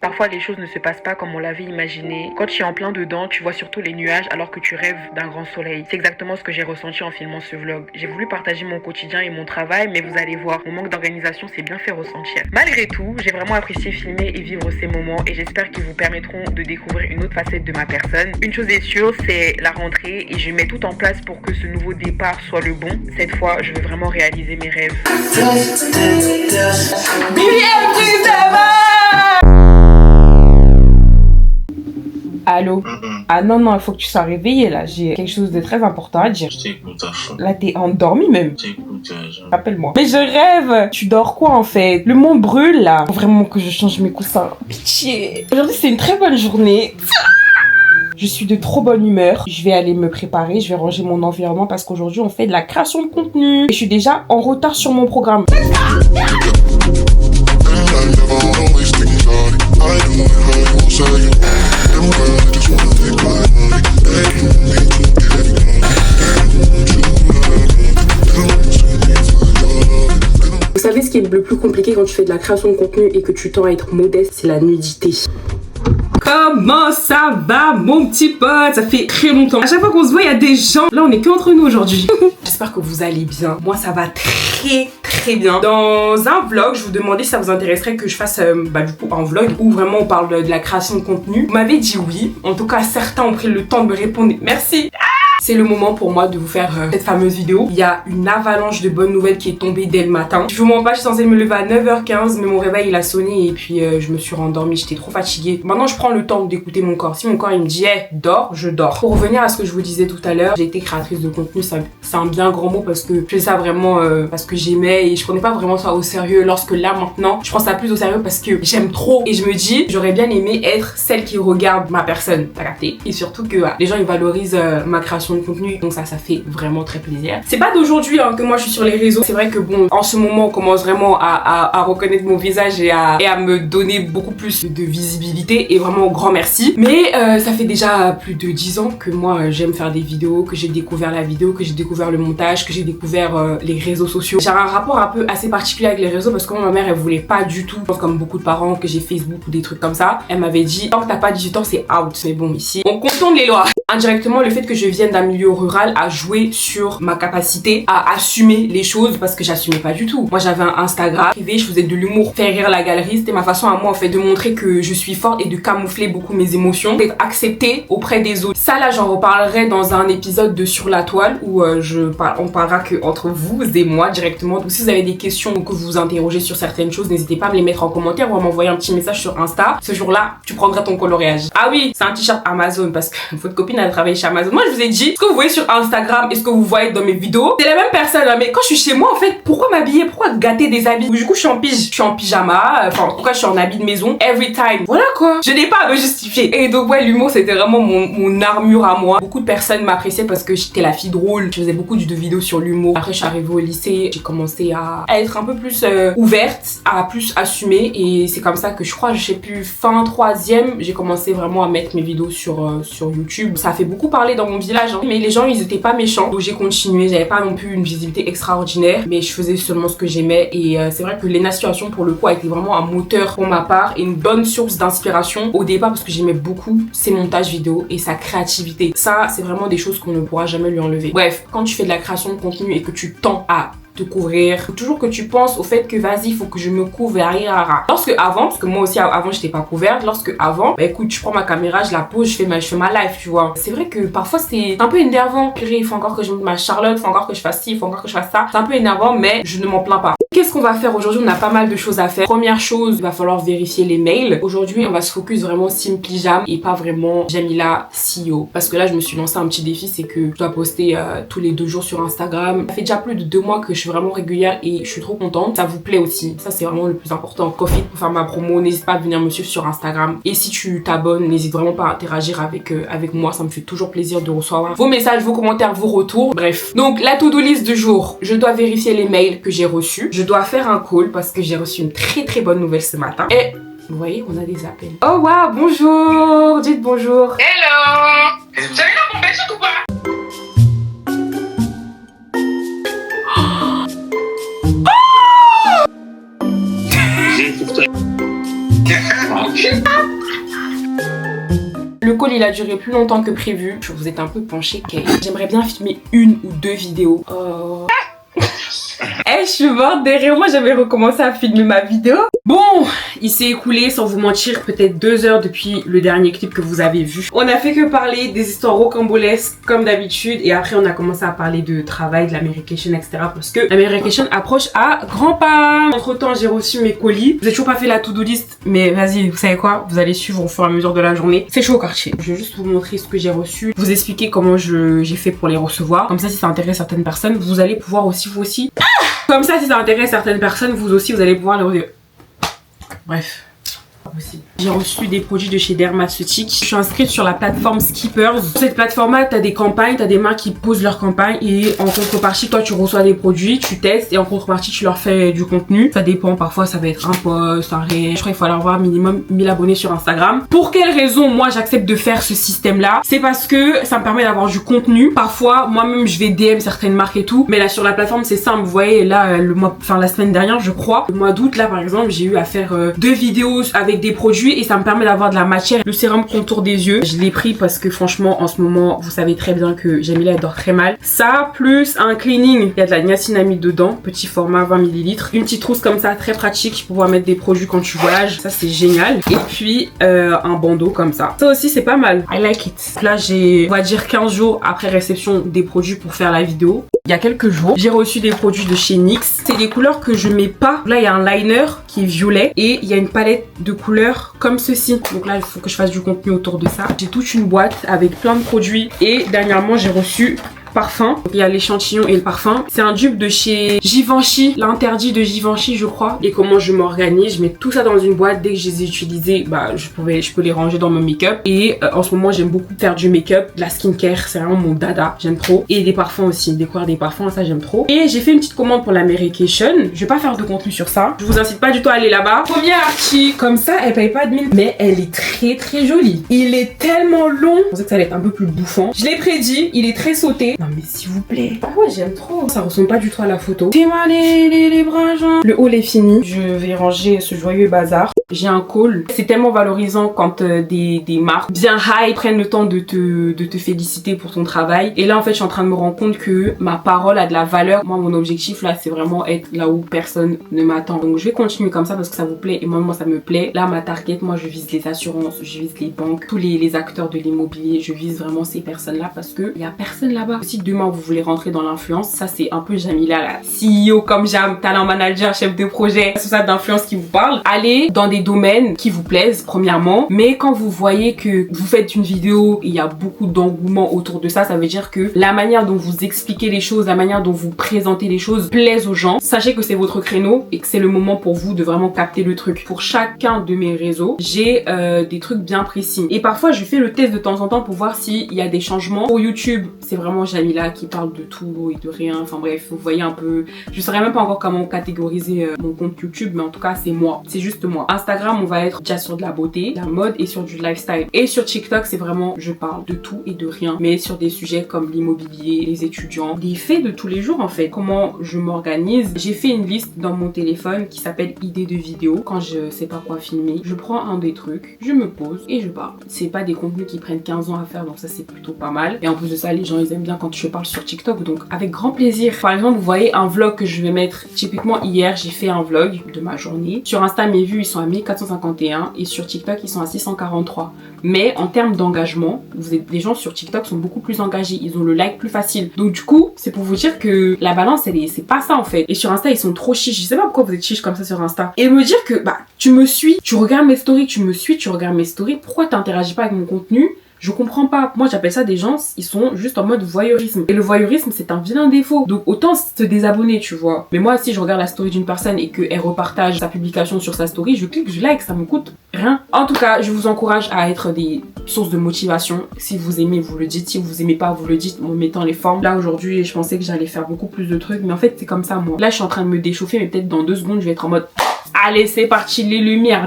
Parfois, les choses ne se passent pas comme on l'avait imaginé. Quand tu es en plein dedans, tu vois surtout les nuages alors que tu rêves d'un grand soleil. C'est exactement ce que j'ai ressenti en filmant ce vlog. J'ai voulu partager mon quotidien et mon travail, mais vous allez voir, mon manque d'organisation s'est bien fait ressentir. Malgré tout, j'ai vraiment apprécié filmer et vivre ces moments et j'espère qu'ils vous permettront de découvrir une autre facette de ma personne. Une chose est sûre, c'est la rentrée et je mets tout en place pour que ce nouveau départ soit le bon. Cette fois, je veux vraiment réaliser mes rêves. Allô? Ah non, il faut que tu sois réveillé là. J'ai quelque chose de très important à dire. Je t'écoute à fond. Là, t'es endormi même. Je t'écoute, Rappelle-moi. Mais je rêve. Tu dors quoi en fait? Le monde brûle là. Faut vraiment que je change mes coussins. Pitié. Aujourd'hui, c'est une très bonne journée. Je suis de trop bonne humeur. Je vais aller me préparer. Je vais ranger mon environnement parce qu'aujourd'hui, on fait de la création de contenu. Et je suis déjà en retard sur mon programme. Vous savez ce qui est le plus compliqué quand tu fais de la création de contenu et que tu tends à être modeste, c'est la nudité. Comment ça va mon petit pote? Ça fait très longtemps. À chaque fois qu'on se voit, il y a des gens. Là, on est que entre nous aujourd'hui. J'espère que vous allez bien. Moi, ça va très bien. Dans un vlog, je vous demandais si ça vous intéresserait que je fasse du coup un vlog où vraiment on parle de la création de contenu. Vous m'avez dit oui. En tout cas, certains ont pris le temps de me répondre. Merci. C'est le moment pour moi de vous faire cette fameuse vidéo. Il y a une avalanche de bonnes nouvelles qui est tombée dès le matin. Je vous mens pas, je suis censée me lever à 9h15, mais mon réveil il a sonné et puis je me suis rendormie, j'étais trop fatiguée. Maintenant je prends le temps d'écouter mon corps. Si mon corps il me dit hey, dors, je dors. Pour revenir à ce que je vous disais tout à l'heure, j'ai été créatrice de contenu, c'est un bien grand mot parce que je fais ça vraiment parce que j'aimais et je prenais pas vraiment ça au sérieux. Lorsque là maintenant, je prends ça plus au sérieux parce que j'aime trop et je me dis j'aurais bien aimé être celle qui regarde ma personne, t'as capté? Et surtout que les gens ils valorisent ma création de contenu, donc ça fait vraiment très plaisir. C'est pas d'aujourd'hui que moi je suis sur les réseaux. C'est vrai que bon, en ce moment on commence vraiment à reconnaître mon visage et à me donner beaucoup plus de visibilité et vraiment grand merci. Mais ça fait déjà plus de 10 ans que moi j'aime faire des vidéos, que j'ai découvert la vidéo, que j'ai découvert le montage, que j'ai découvert les réseaux sociaux. J'ai un rapport un peu assez particulier avec les réseaux parce que moi, ma mère elle voulait pas du tout, comme beaucoup de parents, que j'ai Facebook ou des trucs comme ça. Elle m'avait dit tant que t'as pas 18 ans c'est out. Mais bon, ici on contourne les lois. Indirectement, le fait que je vienne d'un milieu rural a joué sur ma capacité à assumer les choses parce que j'assumais pas du tout. Moi j'avais un Instagram privé, je faisais de l'humour, faire rire la galerie, c'était ma façon à moi en fait de montrer que je suis forte et de camoufler beaucoup mes émotions, d'être acceptée auprès des autres. Ça là j'en reparlerai dans un épisode de Sur la toile où on parlera que entre vous et moi directement. Donc si vous avez des questions ou que vous vous interrogez sur certaines choses, n'hésitez pas à me les mettre en commentaire ou à m'envoyer un petit message sur Insta. Ce jour-là, tu prendras ton coloriage. Ah oui, c'est un t-shirt Amazon parce que votre copine elle travaille chez Amazon. Moi je vous ai dit, ce que vous voyez sur Instagram et ce que vous voyez dans mes vidéos, c'est la même personne hein, mais quand je suis chez moi en fait, pourquoi m'habiller, pourquoi gâter des habits? Du coup je suis en pyjama, enfin en tout cas je suis en habit de maison every time, voilà quoi, je n'ai pas à me justifier. Et donc ouais, l'humour c'était vraiment mon armure à moi. Beaucoup de personnes m'appréciaient parce que j'étais la fille drôle, je faisais beaucoup de vidéos sur l'humour. Après je suis arrivée au lycée, j'ai commencé à être un peu plus ouverte, à plus assumer et c'est comme ça que je crois, je sais plus, fin 3e, j'ai commencé vraiment à mettre mes vidéos sur YouTube. Ça a fait beaucoup parler dans mon village hein, mais les gens ils étaient pas méchants, donc j'ai continué. J'avais pas non plus une visibilité extraordinaire mais je faisais seulement ce que j'aimais et c'est vrai que Lena Situation pour le coup a été vraiment un moteur pour ma part et une bonne source d'inspiration au départ parce que j'aimais beaucoup ses montages vidéo et sa créativité. Ça c'est vraiment des choses qu'on ne pourra jamais lui enlever. Bref, quand tu fais de la création de contenu et que tu tends à te couvrir, faut toujours que tu penses au fait que vas-y, faut que je me couvre lorsque avant, parce que moi aussi avant j'étais pas couverte, lorsque avant, bah écoute, je prends ma caméra, je la pose, je fais ma live, tu vois. C'est vrai que parfois c'est un peu énervant. Purée, il faut encore que je mette ma Charlotte, il faut encore que je fasse ci, il faut encore que je fasse ça. C'est un peu énervant, mais je ne m'en plains pas. Qu'est-ce qu'on va faire aujourd'hui? On a pas mal de choses à faire. Première chose, il va falloir vérifier les mails. Aujourd'hui, on va se focus vraiment Simply Jam et pas vraiment Jamila CEO. Parce que là, je me suis lancé un petit défi, c'est que je dois poster tous les 2 jours sur Instagram. Ça fait déjà plus de 2 mois que je suis vraiment régulière et je suis trop contente. Ça vous plaît aussi. Ça, c'est vraiment le plus important. Profite pour faire ma promo. N'hésite pas à venir me suivre sur Instagram. Et si tu t'abonnes, n'hésite vraiment pas à interagir avec moi. Ça me fait toujours plaisir de recevoir vos messages, vos commentaires, vos retours. Bref. Donc, la to-do list du jour. Je dois vérifier les mails que j'ai reçus. Je dois faire un call parce que j'ai reçu une très bonne nouvelle ce matin. Et vous voyez, on a des appels. Oh waouh, bonjour. Dites bonjour. Hello. Vous avez la pompette ou pas? Ok. Le call il a duré plus longtemps que prévu. Je vous êtes un peu penché, Kay. J'aimerais bien filmer 1 ou 2 vidéos. Eh, je suis morte derrière moi, j'avais recommencé à filmer ma vidéo. Bon, il s'est écoulé, sans vous mentir, peut-être 2 heures depuis le dernier clip que vous avez vu. On a fait que parler des histoires rocambolesques comme d'habitude et après on a commencé à parler de travail, de l'Americation, etc. parce que l'Americation approche à grands pas. Entre temps, j'ai reçu mes colis. Vous avez toujours pas fait la to-do list, mais vas-y, vous savez quoi? Vous allez suivre au fur et à mesure de la journée. C'est chaud au quartier. Je vais juste vous montrer ce que j'ai reçu, vous expliquer comment j'ai fait pour les recevoir. Comme ça, si ça intéresse certaines personnes, vous allez pouvoir aussi, vous aussi. Comme ça, si ça intéresse certaines personnes, vous aussi, vous allez pouvoir les recevoir. Bref. J'ai reçu des produits de chez Dermaceutique. Je suis inscrite sur la plateforme Skippers. Sur cette plateforme-là, tu as des campagnes, tu as des marques qui posent leurs campagnes et en contrepartie, toi, tu reçois des produits, tu testes et en contrepartie, tu leur fais du contenu. Ça dépend, parfois, ça va être un post, un réel. Je crois qu'il faut avoir minimum 1000 abonnés sur Instagram. Pour quelle raison, moi, j'accepte de faire ce système-là? C'est parce que ça me permet d'avoir du contenu. Parfois, moi-même, je vais DM certaines marques et tout. Mais là, sur la plateforme, c'est simple. Vous voyez, là, la semaine dernière, je crois, le mois d'août, là, par exemple, j'ai eu à faire 2 vidéos avec des produits et ça me permet d'avoir de la matière. Le sérum contour des yeux, je l'ai pris parce que franchement en ce moment vous savez très bien que Jamila elle dort très mal. Ça plus un cleaning, il y a de la niacinamide dedans, petit format 20 ml, une petite trousse comme ça très pratique pour pouvoir mettre des produits quand tu voyages, ça c'est génial. Et puis un bandeau comme ça aussi c'est pas mal, I like it. Là j'ai on va dire 15 jours après réception des produits pour faire la vidéo. Il y a quelques jours, j'ai reçu des produits de chez NYX. C'est des couleurs que je mets pas. Là, il y a un liner qui est violet et il y a une palette de couleurs comme ceci. Donc là, il faut que je fasse du contenu autour de ça. J'ai toute une boîte avec plein de produits et dernièrement, j'ai reçu parfum. Il y a l'échantillon et le parfum. C'est un dupe de chez Givenchy, l'interdit de Givenchy je crois. Et comment je m'organise, je mets tout ça dans une boîte. Dès que je les ai utilisés, bah je peux les ranger dans mon make-up. Et en ce moment j'aime beaucoup faire du make-up, de la skincare, c'est vraiment mon dada, j'aime trop. Et des parfums aussi, découvrir des parfums, ça j'aime trop. Et j'ai fait une petite commande pour l'Americation. Je vais pas faire de contenu sur ça. Je vous incite pas du tout à aller là-bas. Première archi, comme ça elle paye pas de mine, mais elle est très très jolie. Il est tellement long. Je pensais que ça allait être un peu plus bouffant. Je l'ai prédit, il est très sauté. Non mais s'il vous plaît. Ah ouais j'aime trop. Ça ressemble pas du tout à la photo. C'est mal les bras genre. Le haul est fini. Je vais ranger ce joyeux bazar. J'ai un call. C'est tellement valorisant quand des marques bien high prennent le temps de te féliciter pour ton travail. Et là en fait je suis en train de me rendre compte que ma parole a de la valeur. Moi mon objectif là c'est vraiment être là où personne ne m'attend. Donc je vais continuer comme ça parce que ça vous plaît et moi ça me plaît. Là ma target, moi je vise les assurances, je vise les banques, tous les acteurs de l'immobilier. Je vise vraiment ces personnes là parce que il y a personne là-bas. Si demain vous voulez rentrer dans l'influence, ça c'est un peu Jamila la CEO comme Jam, talent manager, chef de projet, c'est ça d'influence qui vous parle. Allez dans des domaines qui vous plaisent premièrement, mais quand vous voyez que vous faites une vidéo et il y a beaucoup d'engouement autour de ça, ça veut dire que la manière dont vous expliquez les choses, la manière dont vous présentez les choses plaise aux gens. Sachez que c'est votre créneau et que c'est le moment pour vous de vraiment capter le truc. Pour chacun de mes réseaux, j'ai des trucs bien précis et parfois je fais le test de temps en temps pour voir s'il y a des changements. Pour YouTube, c'est vraiment Jamila qui parle de tout et de rien, enfin bref, vous voyez un peu, je saurais même pas encore comment catégoriser mon compte YouTube, mais en tout cas c'est moi, c'est juste moi. Instagram on va être déjà sur de la beauté, la mode et sur du lifestyle, et sur TikTok c'est vraiment je parle de tout et de rien, mais sur des sujets comme l'immobilier, les étudiants, des faits de tous les jours en fait. Comment je m'organise, j'ai fait une liste dans mon téléphone qui s'appelle idées de vidéos. Quand je sais pas quoi filmer, je prends un des trucs, je me pose et je parle. C'est pas des contenus qui prennent 15 ans à faire, donc ça c'est plutôt pas mal, et en plus de ça les gens ils aiment bien quand je parle sur TikTok, donc avec grand plaisir. Par exemple vous voyez un vlog que je vais mettre, typiquement hier j'ai fait un vlog de ma journée. Sur Insta mes vues ils sont à 1451 et sur TikTok ils sont à 643, mais en termes d'engagement, les gens sur TikTok sont beaucoup plus engagés, ils ont le like plus facile, donc du coup c'est pour vous dire que la balance c'est pas ça en fait. Et sur Insta ils sont trop chiches, je sais pas pourquoi vous êtes chiches comme ça sur Insta, et me dire que bah tu me suis, tu regardes mes stories, pourquoi t'interagis pas avec mon contenu? Je comprends pas. Moi j'appelle ça des gens, ils sont juste en mode voyeurisme. Et le voyeurisme c'est un vilain défaut. Donc autant se désabonner tu vois. Mais moi si je regarde la story d'une personne et qu'elle repartage sa publication sur sa story, je clique, je like, ça me coûte rien. En tout cas je vous encourage à être des sources de motivation. Si vous aimez vous le dites, si vous aimez pas vous le dites en mettant les formes. Là aujourd'hui je pensais que j'allais faire beaucoup plus de trucs, mais en fait c'est comme ça moi. Là je suis en train de me déchauffer, mais peut-être dans 2 secondes je vais être en mode allez c'est parti les lumières.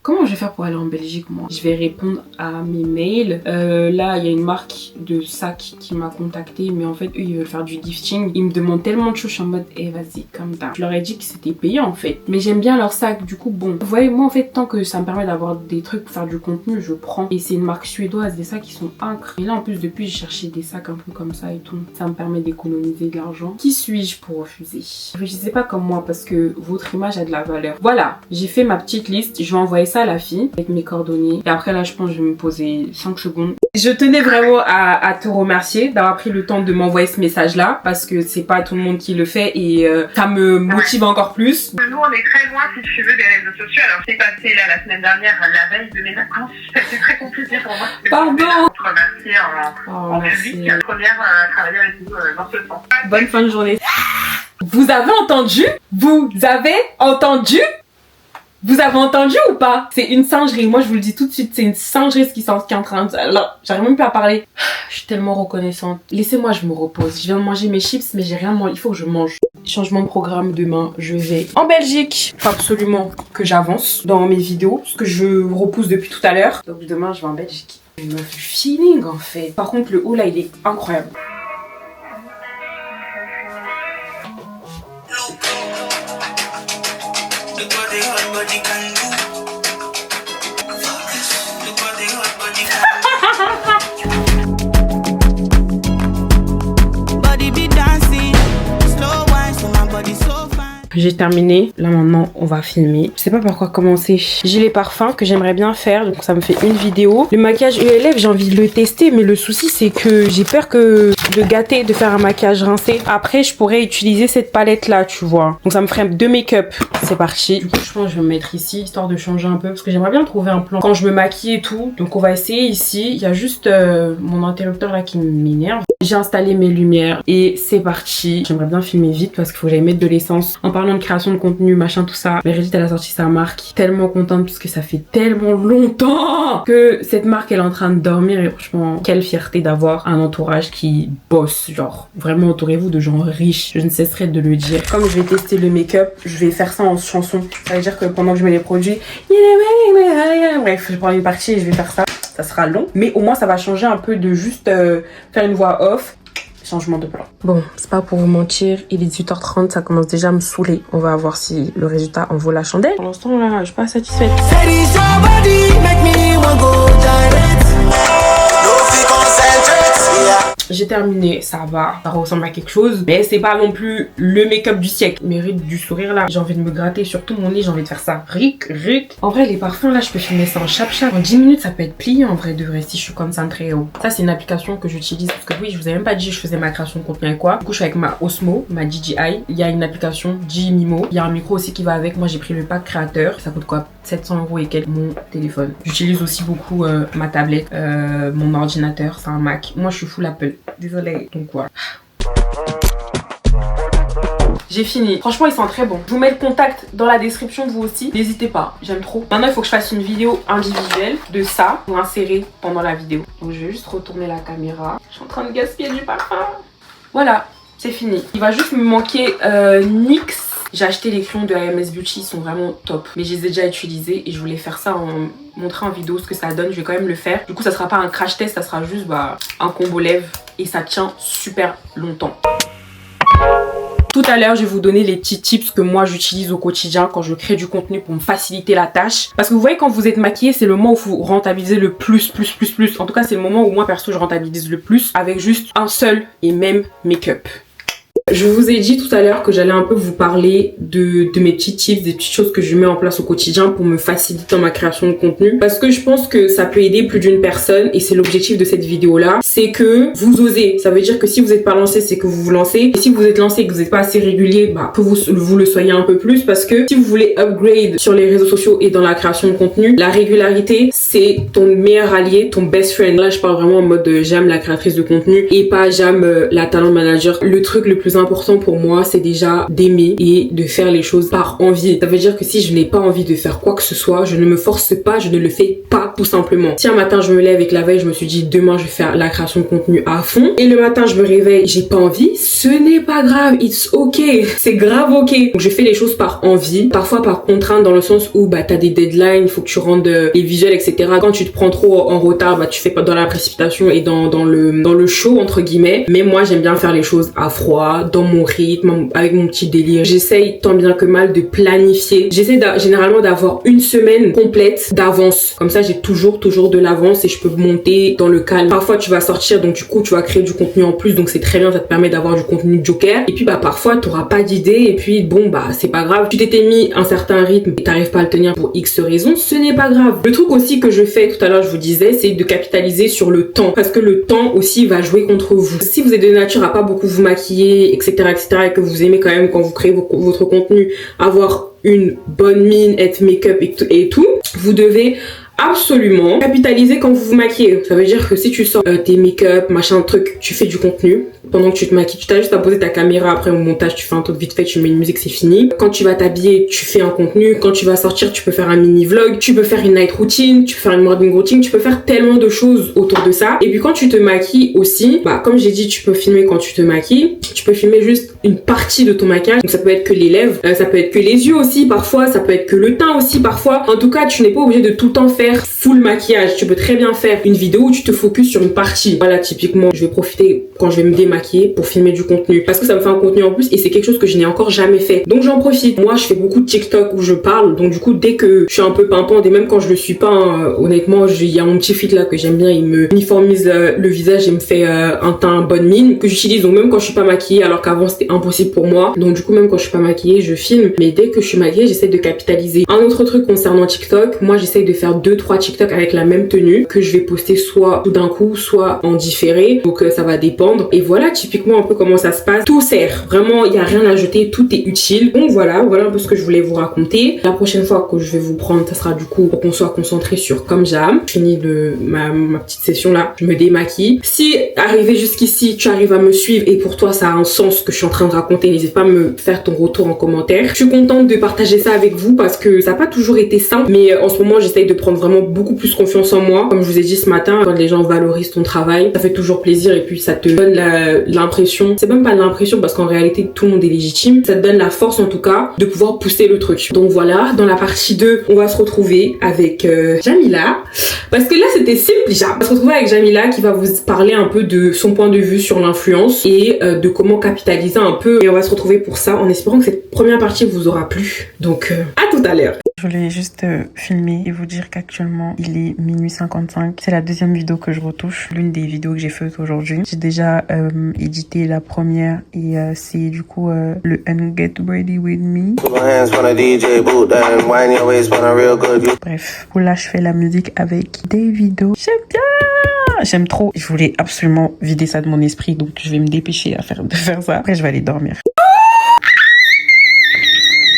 Comment je vais faire pour aller en Belgique, moi? Je vais répondre à mes mails. Là, il y a une marque de sac qui m'a contacté, mais en fait, eux, ils veulent faire du gifting. Ils me demandent tellement de choses, je suis en mode, eh, vas-y, calme down. Je leur ai dit que c'était payant, en fait. Mais j'aime bien leur sac, du coup, bon. Vous voyez, moi, en fait, tant que ça me permet d'avoir des trucs pour faire du contenu, je prends. Et c'est une marque suédoise, des sacs qui sont incroyables. Et là, en plus, depuis, j'ai cherché des sacs un peu comme ça et tout. Ça me permet d'économiser de l'argent. Qui suis-je pour refuser? Réfléchissez pas comme moi, parce que votre image a de la valeur. Voilà, j'ai fait ma petite liste. Je vais envoyer ça à la fille avec mes coordonnées. Et après, là, je pense que je vais me poser 5 secondes. Je tenais vraiment à te remercier d'avoir pris le temps de m'envoyer ce message-là, parce que c'est pas tout le monde qui le fait et ça me motive encore plus. Nous, on est très loin, si tu veux, des réseaux sociaux. Alors, c'est passé là la semaine dernière, la veille de mes vacances. C'était très compliqué pour moi. Pardon. Te remercier en merci. public. Première à travailler avec nous dans ce sens. Bonne fin de journée. Vous avez entendu? Vous avez entendu? Vous avez entendu ou pas? C'est une singerie. Moi, je vous le dis tout de suite, c'est une singerie ce qui est en train de... Là, j'arrive même plus à parler. Je suis tellement reconnaissante. Laissez-moi, je me repose. Je viens de manger mes chips, mais j'ai rien mangé. Il faut que je mange. Changement de programme demain. Je vais en Belgique. Faut absolument que j'avance dans mes vidéos, ce que je repousse depuis tout à l'heure. Donc demain, je vais en Belgique. Une meuf du feeling, en fait. Par contre, le haut, là, il est incroyable. J'ai terminé, là maintenant on va filmer. Je sais pas par quoi commencer. J'ai les parfums que j'aimerais bien faire, donc ça me fait une vidéo. Le maquillage ULF, j'ai envie de le tester, mais le souci c'est que j'ai peur de gâter, de faire un maquillage rincé. Après je pourrais utiliser cette palette là, tu vois. Donc ça me ferait 2 make-up. C'est parti. Du coup je pense que je vais me mettre ici, histoire de changer un peu, parce que j'aimerais bien trouver un plan quand je me maquille et tout. Donc on va essayer ici. Il y a juste mon interrupteur là qui m'énerve. J'ai installé mes lumières et c'est parti. J'aimerais bien filmer vite parce qu'il faut que j'aille mettre de l'essence. En parlant de création de contenu, machin, tout ça, Meredith elle a sorti sa marque. Tellement contente parce que ça fait tellement longtemps que cette marque elle est en train de dormir et franchement, quelle fierté d'avoir un entourage qui bosse. Genre, vraiment entourez-vous de gens riches. Je ne cesserai de le dire. Comme je vais tester le make-up, je vais faire ça en chanson. Ça veut dire que pendant que je mets les produits, bref, je prends une partie et je vais faire ça. Ça sera long, mais au moins ça va changer un peu de juste faire une voix off. Changement de plan. Bon, c'est pas pour vous mentir, il est 18h30, ça commence déjà à me saouler. On va voir si le résultat en vaut la chandelle. Pour l'instant là, je suis pas satisfaite. J'ai terminé, ça va, ça ressemble à quelque chose, mais c'est pas non plus le make-up du siècle. Mérite du sourire là, j'ai envie de me gratter sur tout mon nez, j'ai envie de faire ça. Ric. En vrai, les parfums là, je peux filmer ça en chap-chap. En 10 minutes, ça peut être plié en vrai de vrai si je suis concentrée. Ça, c'est une application que j'utilise parce que oui, je vous ai même pas dit, je faisais ma création de contenu avec quoi. Du coup, je suis avec ma Osmo, ma DJI. Il y a une application Mimo. Il y a un micro aussi qui va avec. Moi, j'ai pris le pack créateur. Ça coûte quoi? 700 € et quelques. Mon téléphone. J'utilise aussi beaucoup ma tablette, mon ordinateur, c'est un Mac. Moi, je suis full Apple. Désolée. Donc voilà. J'ai fini. Franchement, ils sont très bons. Je vous mets le contact dans la description, vous aussi. N'hésitez pas, j'aime trop. Maintenant, il faut que je fasse une vidéo individuelle de ça pour insérer pendant la vidéo. Donc, je vais juste retourner la caméra. Je suis en train de gaspiller du parfum. Voilà, c'est fini. Il va juste me manquer NYX. J'ai acheté les crayons de AMS Beauty, ils sont vraiment top. Mais je les ai déjà utilisés et je voulais faire ça montrer en vidéo ce que ça donne. Je vais quand même le faire. Du coup, ça sera pas un crash test, ça sera juste un combo lèvres. Et ça tient super longtemps. Tout à l'heure, je vais vous donner les petits tips que moi j'utilise au quotidien quand je crée du contenu pour me faciliter la tâche. Parce que vous voyez, quand vous êtes maquillé, c'est le moment où vous rentabilisez le plus. En tout cas, c'est le moment où moi perso je rentabilise le plus avec juste un seul et même make-up. Je vous ai dit tout à l'heure que j'allais un peu vous parler de mes petits tips, des petites choses que je mets en place au quotidien pour me faciliter dans ma création de contenu. Parce que je pense que ça peut aider plus d'une personne et c'est l'objectif de cette vidéo-là. C'est que vous osez. Ça veut dire que si vous n'êtes pas lancé, c'est que vous vous lancez. Et si vous êtes lancé et que vous n'êtes pas assez régulier, que vous le soyez un peu plus. Parce que si vous voulez upgrade sur les réseaux sociaux et dans la création de contenu, la régularité, c'est ton meilleur allié, ton best friend. Là, je parle vraiment en mode j'aime la créatrice de contenu et pas j'aime la talent manager. Le truc le plus important pour moi, c'est déjà d'aimer et de faire les choses par envie. Ça veut dire que si je n'ai pas envie de faire quoi que ce soit, je ne me force pas, je ne le fais pas tout simplement. Si un matin je me lève et que la veille je me suis dit demain je vais faire la création de contenu à fond et le matin je me réveille, j'ai pas envie, ce n'est pas grave, it's ok, c'est grave ok. Donc je fais les choses par envie, parfois par contrainte dans le sens où t'as des deadlines, il faut que tu rendes les visuels etc. Quand tu te prends trop en retard, tu fais pas dans la précipitation et dans le show entre guillemets. Mais moi j'aime bien faire les choses à froid, dans mon rythme, avec mon petit délire. J'essaye tant bien que mal de planifier. J'essaie généralement d'avoir une semaine complète d'avance. Comme ça j'ai toujours de l'avance et je peux monter dans le calme. Parfois tu vas sortir donc du coup tu vas créer du contenu en plus donc c'est très bien, ça te permet d'avoir du contenu joker. Et puis parfois t'auras pas d'idée et puis bon c'est pas grave. Tu t'étais mis un certain rythme et t'arrives pas à le tenir pour X raisons, ce n'est pas grave. Le truc aussi que je fais tout à l'heure, je vous disais, c'est de capitaliser sur le temps parce que le temps aussi va jouer contre vous. Si vous êtes de nature à pas beaucoup vous maquiller, etc., et que vous aimez quand même quand vous créez votre contenu avoir une bonne mine, être make-up et tout, vous devez absolument capitaliser quand vous vous maquillez. Ça veut dire que si tu sors tes make-up, machin, truc, tu fais du contenu. Pendant que tu te maquilles, tu t'as juste à poser ta caméra, après au montage, tu fais un truc vite fait, tu mets une musique, c'est fini. Quand tu vas t'habiller, tu fais un contenu. Quand tu vas sortir, tu peux faire un mini vlog, tu peux faire une night routine, tu peux faire une morning routine, tu peux faire tellement de choses autour de ça. Et puis quand tu te maquilles aussi, comme j'ai dit, tu peux filmer quand tu te maquilles. Tu peux filmer juste une partie de ton maquillage. Donc ça peut être que les lèvres, ça peut être que les yeux aussi parfois, ça peut être que le teint aussi parfois. En tout cas, tu n'es pas obligé de tout le temps faire full maquillage. Tu peux très bien faire une vidéo où tu te focuses sur une partie. Voilà, typiquement, je vais profiter quand je vais me démaquiller pour filmer du contenu parce que ça me fait un contenu en plus et c'est quelque chose que je n'ai encore jamais fait. Donc j'en profite. Moi, je fais beaucoup de TikTok où je parle. Donc du coup, dès que je suis un peu pimpante et même quand je le suis pas, honnêtement, il y a mon petit fit là que j'aime bien. Il me uniformise le visage et me fait un teint bonne mine que j'utilise. Donc même quand je suis pas maquillée, alors qu'avant c'était impossible pour moi. Donc du coup, même quand je suis pas maquillée, je filme. Mais dès que je suis maquillée, j'essaie de capitaliser. Un autre truc concernant TikTok, moi j'essaie de faire 2-3 TikTok avec la même tenue que je vais poster soit tout d'un coup, soit en différé. Donc ça va dépendre. Et voilà typiquement un peu comment ça se passe. Tout sert. Vraiment, il y a rien à jeter, tout est utile. Donc voilà un peu ce que je voulais vous raconter. La prochaine fois que je vais vous prendre, ça sera du coup pour qu'on soit concentré sur Comme Jam. Je finis ma petite session là, je me démaquille. Si arrivé jusqu'ici, tu arrives à me suivre et pour toi ça a un sens ce que je suis en train de raconter, n'hésite pas à me faire ton retour en commentaire. Je suis contente de partager ça avec vous parce que ça n'a pas toujours été simple, mais en ce moment j'essaye de prendre vraiment beaucoup plus confiance en moi. Comme je vous ai dit ce matin, quand les gens valorisent ton travail, ça fait toujours plaisir et puis ça te donne l'impression, c'est même pas l'impression parce qu'en réalité tout le monde est légitime, ça te donne la force en tout cas de pouvoir pousser le truc. Donc voilà, dans la partie 2, on va se retrouver avec Jamila, parce que là c'était simple déjà. On va se retrouver avec Jamila qui va vous parler un peu de son point de vue sur l'influence et de comment capitaliser un peu, et on va se retrouver pour ça en espérant que cette première partie vous aura plu. Donc à tout à l'heure. Je voulais juste filmer et vous dire qu'actuellement il est minuit 55. C'est la deuxième vidéo que je retouche, l'une des vidéos que j'ai faites aujourd'hui. J'ai déjà édité la première et c'est du coup le And Get Ready With Me. Bref, là je fais la musique avec Davido. J'aime bien, j'aime trop. Je voulais absolument vider ça de mon esprit, donc je vais me dépêcher de faire ça. Après je vais aller dormir.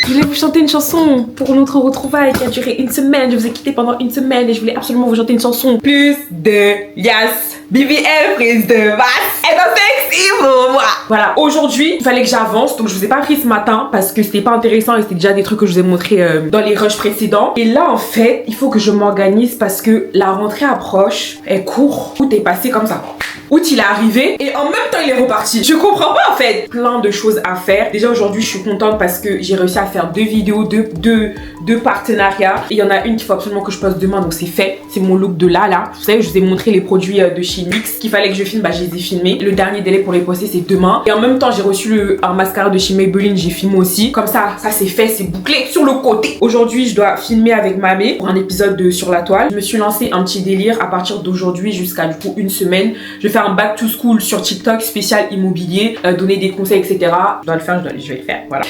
Je voulais vous chanter une chanson pour notre retrouvaille qui a duré une semaine. Je vous ai quitté pendant une semaine et je voulais absolument vous chanter une chanson. Plus de Yas, BBL, prise de Vasse, et d'un sexy pour moi. Voilà, aujourd'hui, il fallait que j'avance, donc je vous ai pas pris ce matin parce que c'était pas intéressant et c'était déjà des trucs que je vous ai montré dans les rushs précédents. Et là, en fait, il faut que je m'organise parce que la rentrée approche, elle court. Tout est passé comme ça. Août il est arrivé et en même temps il est reparti. Je comprends pas en fait. Plein de choses à faire. Déjà aujourd'hui je suis contente parce que j'ai réussi à faire 2 vidéos, deux partenariats. Et il y en a une qu'il faut absolument que je poste demain, donc c'est fait. C'est mon look de là. Vous savez, je vous ai montré les produits de chez NYX qu'il fallait que je filme, je les ai filmés. Le dernier délai pour les poster c'est demain. Et en même temps j'ai reçu un mascara de chez Maybelline, j'ai filmé aussi. Comme ça c'est fait, c'est bouclé sur le côté. Aujourd'hui je dois filmer avec Mamé pour un épisode de Sur la toile. Je me suis lancé un petit délire à partir d'aujourd'hui jusqu'à du coup une semaine. Je vais faire un back to school sur TikTok spécial immobilier, donner des conseils etc. Je dois le faire, je vais le faire, voilà.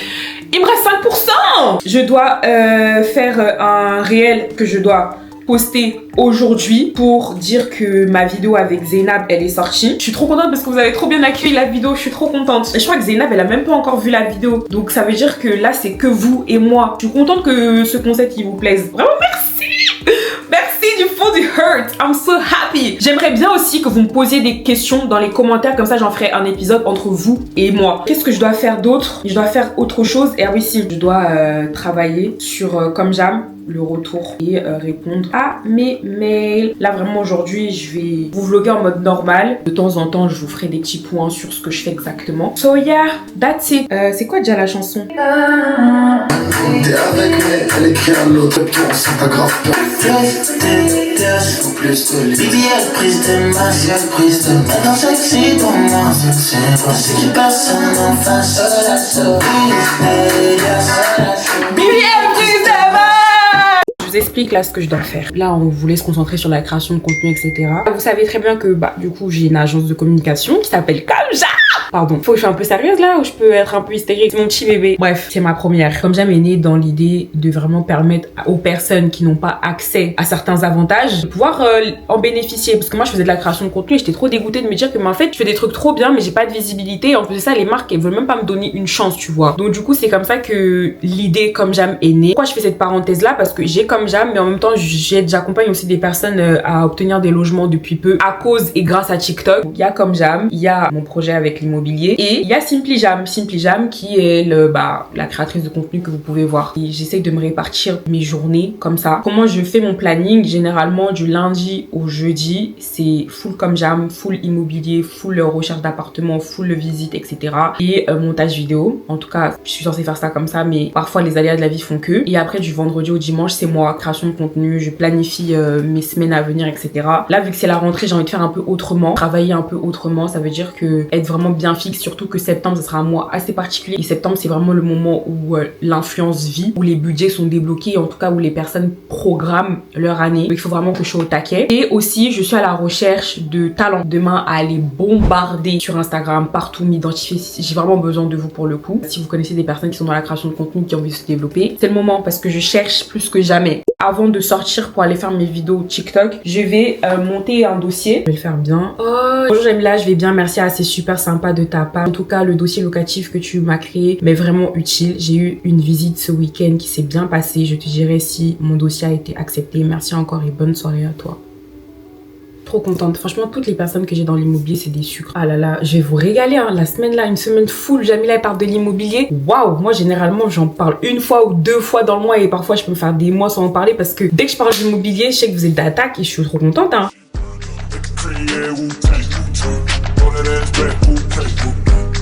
Il me reste 5%. Je dois faire un réel que je dois poster aujourd'hui pour dire que ma vidéo avec Zainab elle est sortie. Je suis trop contente parce que vous avez trop bien accueilli la vidéo, je suis trop contente. Et je crois que Zainab elle a même pas encore vu la vidéo, donc ça veut dire que là c'est que vous et moi. Je suis contente que ce concept il vous plaise. Vraiment merci. Merci du fond du heart. I'm so happy. oui, j'aimerais bien aussi que vous me posiez des questions dans les commentaires, comme ça j'en ferai un épisode entre vous et moi. Qu'est-ce que je dois faire d'autre? Je dois faire autre chose. Et ah oui, si, je dois travailler sur Comme J'aime, le retour et répondre à mes mails. Là vraiment aujourd'hui je vais vous vlogger en mode normal. De temps en temps je vous ferai des petits points sur ce que je fais exactement. So yeah, that's it. C'est quoi déjà la chanson? T'es avec mais elle écrit à l'autre réponse, t'as grave peur. Plus de BBL, prise de masse, prise de masse. Dans sexy pour moi, c'est qu'il passe en face. BBL, prise de masse. Je vous explique là ce que je dois faire. Là on voulait se concentrer sur la création de contenu, etc. Vous savez très bien que du coup j'ai une agence de communication qui s'appelle Comme J'aime. Pardon, faut que je sois un peu sérieuse là ou je peux être un peu hystérique? C'est mon petit bébé. Bref, c'est ma première. Comme J'aime est née dans l'idée de vraiment permettre aux personnes qui n'ont pas accès à certains avantages de pouvoir en bénéficier. Parce que moi je faisais de la création de contenu et j'étais trop dégoûtée de me dire que en fait je fais des trucs trop bien mais j'ai pas de visibilité. En plus de ça, les marques elles veulent même pas me donner une chance, tu vois. Donc du coup c'est comme ça que l'idée Comme J'aime est née. Pourquoi je fais cette parenthèse là? Parce que j'ai Comme J'aime mais en même temps j'accompagne aussi des personnes à obtenir des logements depuis peu à cause et grâce à TikTok. Il y a Comme J'aime, il y a mon projet avec l'immobilier et il y a Simply Jam qui est la créatrice de contenu que vous pouvez voir. Et j'essaye de me répartir mes journées comme ça. Comment je fais mon planning? Généralement du lundi au jeudi c'est full Comme J'aime, full immobilier, full recherche d'appartement, full visite, etc. Et montage vidéo. En tout cas je suis censée faire ça comme ça mais parfois les aléas de la vie font que. Et après du vendredi au dimanche c'est moi, création de contenu, je planifie mes semaines à venir, etc. Là vu que c'est la rentrée j'ai envie de faire un peu autrement, travailler un peu autrement. Ça veut dire que être vraiment bien fixe, surtout que septembre ça sera un mois assez particulier et septembre c'est vraiment le moment où l'influence vit, où les budgets sont débloqués, en tout cas où les personnes programment leur année. Donc il faut vraiment que je sois au taquet. Et aussi je suis à la recherche de talents demain à aller bombarder sur Instagram, partout m'identifier. J'ai vraiment besoin de vous pour le coup. Si vous connaissez des personnes qui sont dans la création de contenu, qui ont envie de se développer, c'est le moment parce que je cherche plus que jamais. Avant de sortir pour aller faire mes vidéos TikTok, je vais monter un dossier. Je vais le faire bien. Oh, bonjour Jamila, je vais bien, merci. C'est super sympa de ta part. En tout cas, le dossier locatif que tu m'as créé m'est vraiment utile. J'ai eu une visite ce week-end qui s'est bien passée. Je te dirai si mon dossier a été accepté. Merci encore et bonne soirée à toi. Trop contente. Franchement, toutes les personnes que j'ai dans l'immobilier, c'est des sucres. Ah là là, je vais vous régaler. Hein. La semaine là, une semaine full, Jamila elle parle de l'immobilier. Waouh, moi généralement, j'en parle une fois ou deux fois dans le mois et parfois je peux me faire des mois sans en parler parce que dès que je parle d'immobilier, je sais que vous êtes d'attaque et je suis trop contente. Hein.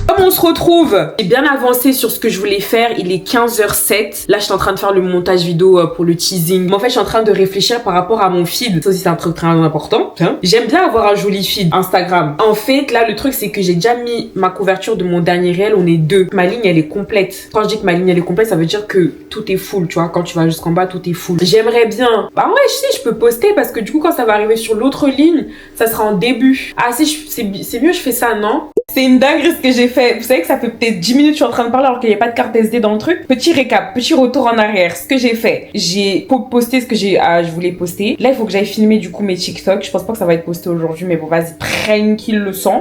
Comme on se retrouve, j'ai bien avancé sur ce que je voulais faire. Il est 15h07. Là, je suis en train de faire le montage vidéo pour le teasing. Mais en fait, je suis en train de réfléchir par rapport à mon feed. Ça aussi, c'est un truc très important. Hein. J'aime bien avoir un joli feed Instagram. En fait, là, le truc, c'est que j'ai déjà mis ma couverture de mon dernier réel. On est deux. Ma ligne, elle est complète. Quand je dis que ma ligne, elle est complète, ça veut dire que tout est full. Tu vois, quand tu vas jusqu'en bas, tout est full. J'aimerais bien. Bah ouais, je peux poster parce que du coup, quand ça va arriver sur l'autre ligne, ça sera en début. Ah si, c'est mieux, je fais ça, non? C'est une dinguerie ce que j'ai fait. Vous savez que ça fait peut-être 10 minutes que je suis en train de parler alors qu'il n'y a pas de carte SD dans le truc. Petit récap, petit retour en arrière. Ce que j'ai fait, j'ai posté ce que je voulais poster. Là, il faut que j'aille filmer du coup mes TikTok. Je pense pas que ça va être posté aujourd'hui, mais bon, vas-y, prenne qu'il le sent.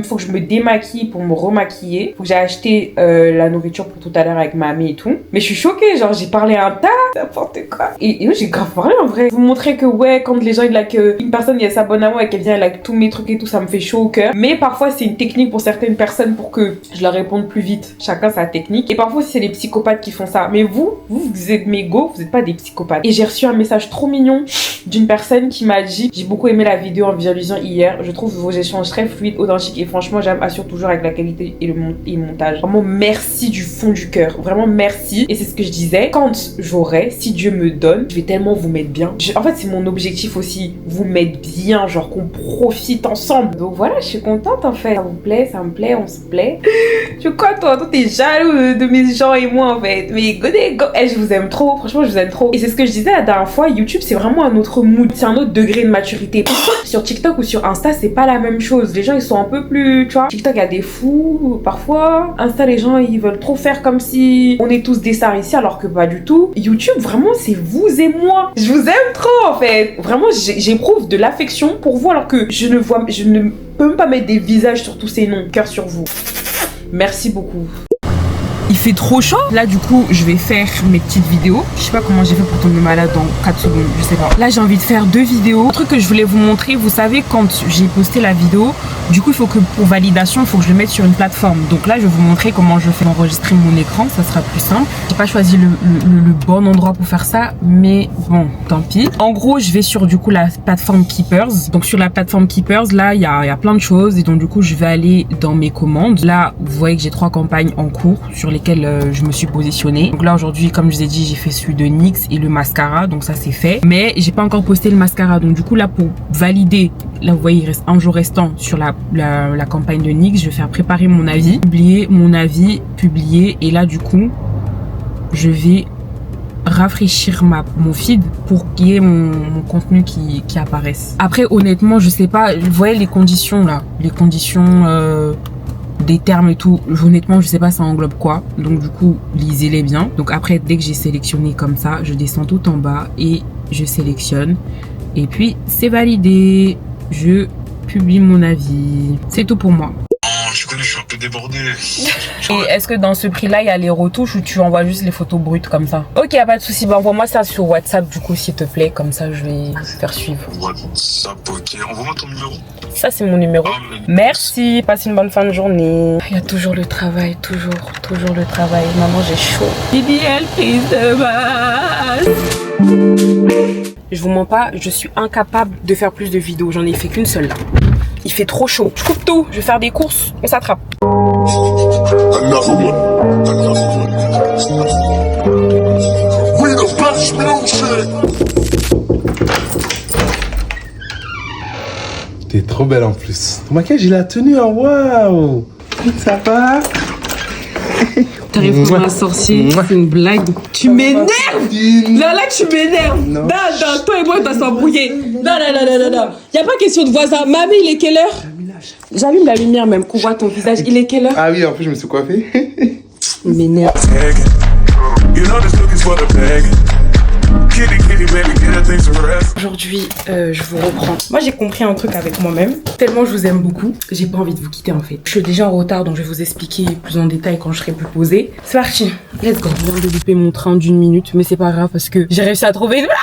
Faut que je me démaquille pour me remaquiller. Faut que j'aille acheter la nourriture pour tout à l'heure avec ma amie et tout. Mais je suis choquée, genre j'ai parlé un tas, n'importe quoi. Et j'ai grave parlé en vrai. Vous montrer que ouais, quand les gens ils like une personne, il s'abonne à moi et qu'elle vient, elle like tous mes trucs et tout, ça me fait chaud au cœur. Mais parfois c'est une technique pour certaines personnes pour que je leur réponde plus vite. Chacun sa technique. Et parfois aussi c'est les psychopathes qui font ça. Mais vous êtes mégots, vous n'êtes pas des psychopathes. Et j'ai reçu un message trop mignon d'une personne qui m'a dit: j'ai beaucoup aimé la vidéo en visualisant hier. Je trouve vos échanges très fluides, authentiques et franchement assure toujours avec la qualité et le montage. Vraiment merci du fond du cœur. Vraiment merci. Et c'est ce que je disais. Quand j'aurai, si Dieu me donne, je vais tellement vous mettre bien. En fait c'est mon objectif aussi. Vous mettre bien, genre qu'on profite ensemble. Donc voilà, je suis contente en fait. Ça vous plaît, ça me plaît, on se plaît. Tu quoi toi t'es jaloux de mes gens et moi en fait. Mais go. Je vous aime trop. Franchement je vous aime trop. Et c'est ce que je disais la dernière fois. YouTube c'est vraiment un autre mood. C'est un autre degré de maturité. Sur TikTok ou sur Insta c'est pas la même chose. Les gens ils sont un peu plus, tu vois. TikTok a des fous parfois. Insta les gens ils veulent trop faire comme si on est tous des stars ici alors que pas du tout. YouTube vraiment c'est vous et moi. Je vous aime trop en fait. Vraiment j'éprouve de l'affection pour vous alors que je ne peux même pas mettre des visages sur tous ces noms. Cœur sur vous. Merci beaucoup. Il fait trop chaud. Là du coup je vais faire mes petites vidéos. Je sais pas comment j'ai fait pour tomber malade dans 4 secondes, je sais pas. Là j'ai envie de faire 2 vidéos. Un truc que je voulais vous montrer, vous savez quand j'ai posté la vidéo, du coup il faut que pour validation, il faut que je le mette sur une plateforme. Donc là je vais vous montrer comment je fais enregistrer mon écran, ça sera plus simple. J'ai pas choisi le bon endroit pour faire ça, mais bon, tant pis. En gros je vais sur du coup la plateforme Keepers. Donc sur la plateforme Keepers, là il y a plein de choses et donc du coup je vais aller dans mes commandes. Là vous voyez que j'ai 3 campagnes en cours sur lesquelles je me suis positionnée. Donc là aujourd'hui comme je vous ai dit, j'ai fait celui de NYX et le mascara, donc ça c'est fait, mais j'ai pas encore posté le mascara. Donc du coup là pour valider, là vous voyez il reste un jour restant sur la campagne de NYX. Je vais faire préparer mon avis, publier mon avis, publier, et là du coup je vais rafraîchir mon feed pour qu'il y ait mon contenu qui apparaisse. Après honnêtement je sais pas, vous voyez les conditions là, les conditions des termes et tout, honnêtement je sais pas ça englobe quoi, donc du coup lisez-les bien. Donc après dès que j'ai sélectionné comme ça, je descends tout en bas et je sélectionne et puis c'est validé, je publie mon avis, c'est tout pour moi. Je connais, je suis un peu débordé. Et est-ce que dans ce prix-là, il y a les retouches ou tu envoies juste les photos brutes comme ça? Ok, pas de souci. Bah, envoie-moi ça sur WhatsApp du coup, s'il te plaît. Comme ça, je vais faire suivre. WhatsApp, ok. Envoie-moi ton numéro. Ça, c'est mon numéro. Merci. Passe une bonne fin de journée. Il y a toujours le travail. Toujours le travail. Maman, j'ai chaud. BBL, prise de base. Je vous mens pas, je suis incapable de faire plus de vidéos. J'en ai fait qu'une seule là. Il fait trop chaud. Je coupe tout. Je vais faire des courses. On s'attrape. T'es trop belle en plus. Ton maquillage, il a tenu, hein. Waouh. Ça va? T'arrives comme un sorcier, c'est une blague. Tu m'énerves! Là, tu m'énerves! Non, toi et moi, on doit s'embrouiller. Non. Y'a pas question de voisin. Mamie, il est quelle heure? J'allume la lumière même, qu'on voit ton visage. Il est quelle heure? Ah oui, en plus, je me suis coiffée. Il m'énerve. Aujourd'hui, je vous reprends. Moi, j'ai compris un truc avec moi-même. Tellement je vous aime beaucoup, j'ai pas envie de vous quitter en fait. Je suis déjà en retard, donc je vais vous expliquer plus en détail quand je serai plus posée. C'est parti, let's go. Je viens de louper mon train d'1 minute, mais c'est pas grave parce que j'ai réussi à trouver une place.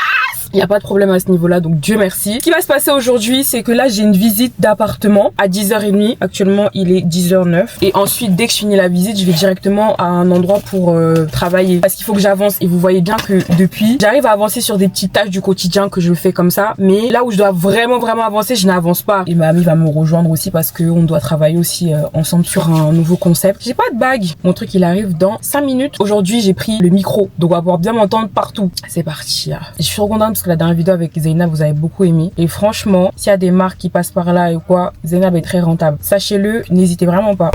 Il n'y a pas de problème à ce niveau-là, donc Dieu merci. Ce qui va se passer aujourd'hui, c'est que là, j'ai une visite d'appartement à 10h30. Actuellement, il est 10h09. Et ensuite, dès que je finis la visite, je vais directement à un endroit pour travailler. Parce qu'il faut que j'avance. Et vous voyez bien que depuis, j'arrive à avancer sur des petites tâches du quotidien que je fais comme ça. Mais là où je dois vraiment avancer, je n'avance pas. Et ma amie va me rejoindre aussi parce qu'on doit travailler aussi ensemble sur un nouveau concept. J'ai pas de bague. Mon truc, il arrive dans 5 minutes. Aujourd'hui, j'ai pris le micro. Donc, on va pouvoir bien m'entendre partout. C'est parti. Là. Je suis contente parce que la dernière vidéo avec Zainab, vous avez beaucoup aimé. Et franchement, s'il y a des marques qui passent par là et quoi, Zainab est très rentable. Sachez-le, n'hésitez vraiment pas.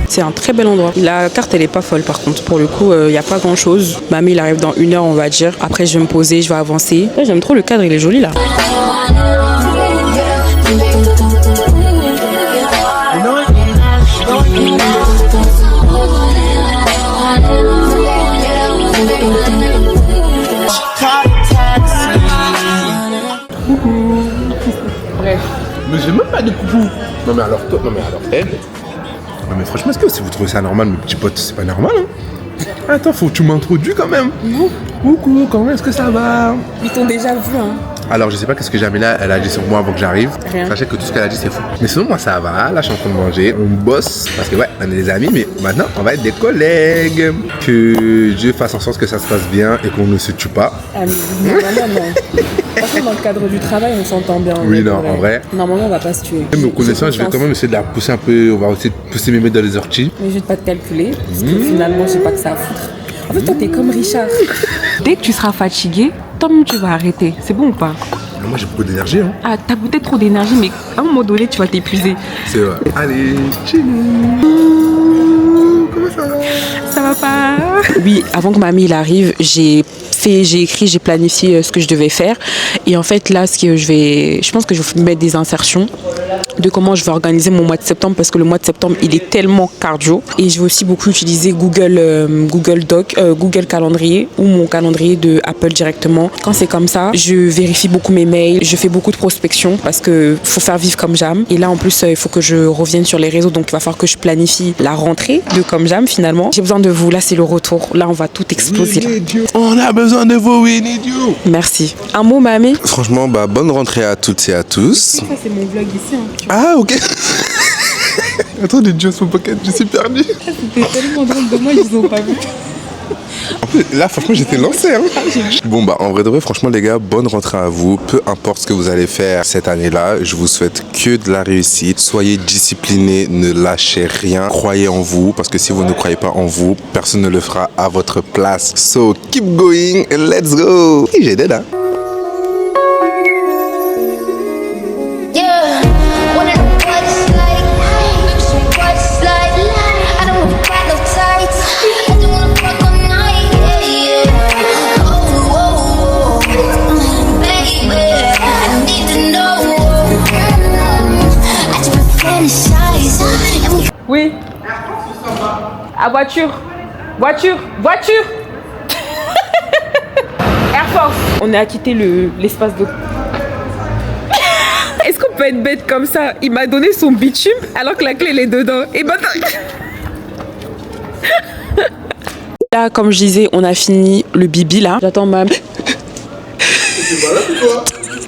C'est un très bel endroit. La carte, elle est pas folle par contre. Pour le coup, il n'y a pas grand chose. Mamie, il arrive dans 1 heure, on va dire. Après, je vais me poser, je vais avancer. J'aime trop le cadre, il est joli là. Bref. Mais j'ai même pas de coucou. Non mais alors toi, elle. Non mais franchement, est-ce que si vous trouvez ça normal, mes petits potes, c'est pas normal, hein? Attends, faut que tu m'introduis quand même. Non. Coucou, comment est-ce que ça va? Ils t'ont déjà vu, hein. Alors je sais pas qu'est-ce que Jamila elle a dit sur moi avant que j'arrive. Rien. Sachez que tout ce qu'elle a dit c'est fou. Mais sinon moi ça va, là je suis en train de manger, on bosse. Parce que ouais, on est des amis, mais maintenant on va être des collègues. Que Dieu fasse en sorte que ça se passe bien et qu'on ne se tue pas. Ah mais normalement non. Franchement dans le cadre du travail on s'entend bien. Oui non, en vrai. Normalement on va pas se tuer. Me connaissant, je vais quand même essayer de la pousser un peu, on va essayer de pousser mes mains dans les orties. Mais je vais pas te calculer, parce que finalement j'ai pas que ça à foutre. En fait toi t'es comme Richard. Dès que tu seras fatigué, tant mieux tu vas arrêter. C'est bon ou pas? Moi j'ai beaucoup d'énergie hein. Ah t'as peut-être trop d'énergie mais à un moment donné tu vas t'épuiser. C'est vrai. Allez, chill. Comment ça va? Ça va pas? Oui, avant que mamie il arrive, j'ai j'ai écrit, j'ai planifié ce que je devais faire. Et en fait, là, je pense que je vais mettre des insertions de comment je vais organiser mon mois de septembre parce que le mois de septembre, il est tellement cardio. Et je vais aussi beaucoup utiliser Google Calendrier ou mon calendrier de Apple directement. Quand c'est comme ça, je vérifie beaucoup mes mails, je fais beaucoup de prospection parce que faut faire vivre Comme Jam. Et là, en plus, il faut que je revienne sur les réseaux, donc il va falloir que je planifie la rentrée de Comme Jam finalement. J'ai besoin de vous, là c'est le retour. Là, on va tout exploser. Là. On a besoin de vous, we need you. Merci. Un mot, mamie? Franchement, bonne rentrée à toutes et à tous. Ça, c'est mon vlog ici. Ah, ok. Attends, les Just for Pocket, je suis perdu. C'était tellement drôle de moi, ils ont pas vu. En plus, là, franchement, j'étais lancé. Hein. Bon, en vrai de vrai, franchement, les gars, bonne rentrée à vous. Peu importe ce que vous allez faire cette année-là, je vous souhaite que de la réussite. Soyez disciplinés, ne lâchez rien. Croyez en vous, parce que si vous ne croyez pas en vous, personne ne le fera à votre place. So, keep going, let's go. J'ai des là. Oui. À voiture. Voiture. Air Force. On a quitté l'espace de... Est-ce qu'on peut être bête comme ça? Il m'a donné son bitume alors que la clé elle est dedans. Et Là, comme je disais, on a fini le bibi là. J'attends ma... T'es malade ou quoi?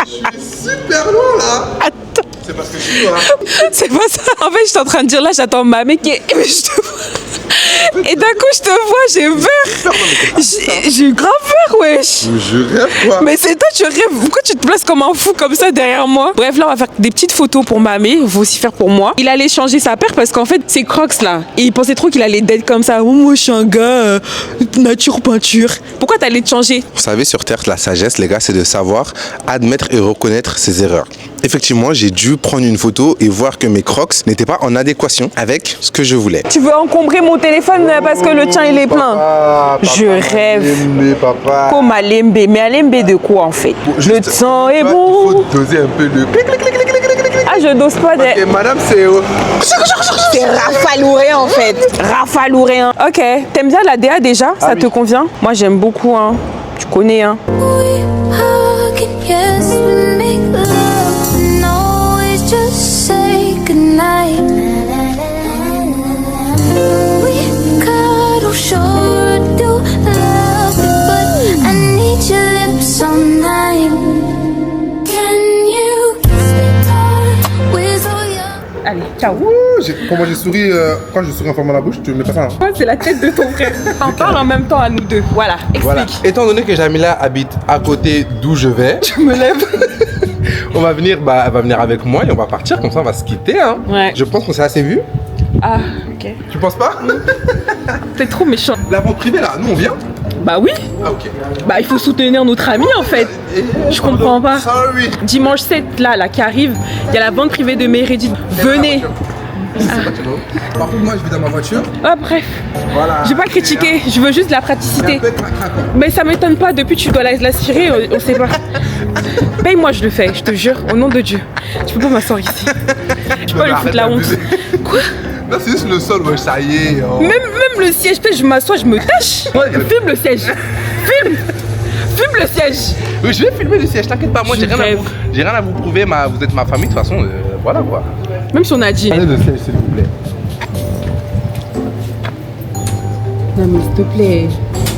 Je suis super loin là. Attends. C'est parce que je suis loin. C'est pas ça. En fait, je suis en train de dire là, j'attends ma mec qui est... Et d'un coup, je te vois, j'ai peur. J'ai eu grave peur, wesh. Je rêve quoi. Mais c'est toi, tu rêves. Pourquoi tu te places comme un fou comme ça derrière moi? Bref, là, on va faire des petites photos pour Mamé. Il faut aussi faire pour moi. Il allait changer sa paire parce qu'en fait, c'est Crocs là. Et il pensait trop qu'il allait d'être comme ça. Oh, moi, je suis un gars nature peinture. Pourquoi t'allais te changer? Vous savez, sur Terre, la sagesse, les gars, c'est de savoir admettre et reconnaître ses erreurs. Effectivement, j'ai dû prendre une photo et voir que mes Crocs n'étaient pas en adéquation avec ce que je voulais. Tu veux encombrer mon téléphone parce que le tien il est plein? Je rêve. Alembe, papa. Comme Alembe. Mais Alembe de quoi en fait? Le temps est bon. Il faut doser un peu le clic, clic, clic, clic, clic, clic, clic. Ah, je dose pas des... Et madame, c'est... C'est rafalouréen en fait. Rafalouréen. Ok. T'aimes bien la DA déjà? Ça te convient? Moi j'aime beaucoup hein. Tu connais hein. Allez, ciao. Comment j'ai souri quand je souris en fermant la bouche, tu mets pas ça hein? C'est la tête de ton frère. T'en parles en même temps à nous deux. Voilà, explique. Voilà. Étant donné que Jamila habite à côté d'où je vais, Je me lève. on va venir, elle va venir avec moi et on va partir, comme ça on va se quitter. Hein. Ouais. Je pense qu'on s'est assez vu. Ah, ok. Tu penses pas? T'es trop méchant. La vente privée là, nous on vient? Bah oui. Ah ok. Bah il faut soutenir notre ami en fait. Je comprends pas. Sorry. Dimanche 7 là qui arrive, il y a la vente privée de Meredith. Venez. Par contre moi je vais dans ma voiture. Ah bref. Voilà. Je vais pas critiquer, je veux juste la praticité. Mais ça m'étonne pas, depuis que tu dois l'aspirer, on sait pas. Paye-moi, je le fais, je te jure, au nom de Dieu. Tu peux pas m'asseoir ici. Je peux pas lui foutre la honte. Quoi? Non, c'est juste le sol, ouais, ça y est. Oh. Même le siège, peut-être je m'assois, je me tâche. Filme le siège. Filme le siège. Oui, je vais filmer le siège, t'inquiète pas, moi j'ai rien à vous prouver, vous êtes ma famille, de toute façon, voilà quoi. Même si on a dit. Allez le siège, s'il vous plaît. Non mais s'il te plaît.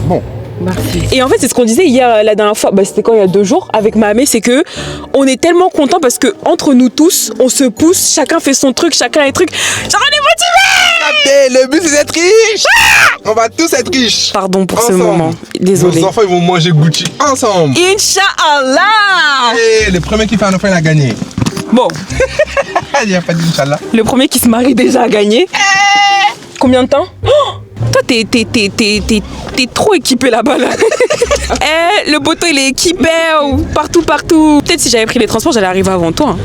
Bon. Merci. Et en fait, c'est ce qu'on disait hier, la dernière fois, c'était quand il y a 2 jours, avec Mahamé, c'est que on est tellement contents parce que entre nous tous, on se pousse, chacun fait son truc, chacun est truc. Genre, on est motivés! Le but c'est d'être riche! On va tous être riches! Pardon pour ce ensemble. moment, désolé. Nos enfants ils vont manger Gucci ensemble! Inch'Allah! Et le premier qui fait un enfant il a gagné! Bon. Il n'y a pas d'Inch'Allah. Le premier qui se marie déjà a gagné. Combien de temps? Oh, toi, t'es trop équipé là-bas, là. Le bateau, il est équipé partout. Peut-être si j'avais pris les transports, j'allais arriver avant toi. Hein.